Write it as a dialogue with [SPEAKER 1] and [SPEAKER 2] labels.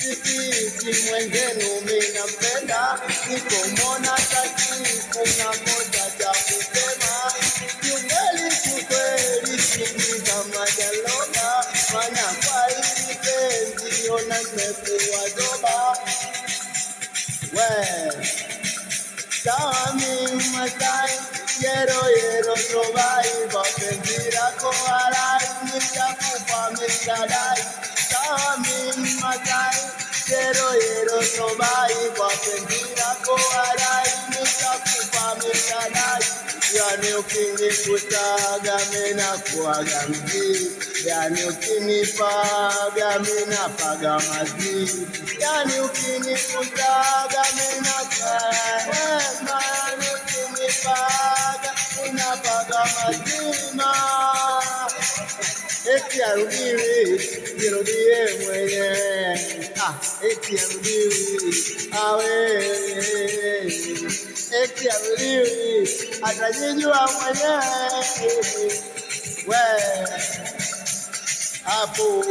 [SPEAKER 1] Sisi mwenzenu minampenda, nikomona tatifu na moja cha kusema. Kiukweli kiukweli sini kama jalonga, mana kwa hili penzi ona nimekuwa zoba. Sawa mi Masai, yero sobai, penzi lako halai, nitakupa mistadai. Sawa mi Masai, yero sobai, penzi lako halai, nitakupa mistadai. Yani ukinikusaga mina kuaga mzii, yani ukinipaga mina paga mazii, yani ukinikusaga mina kwema, yani ukinipaga mina paga mazima. Eti arudiwi, nirudie mwenye. Eti arudiwi, awe. Eti arudiwi, atajijua mwenye. Hapo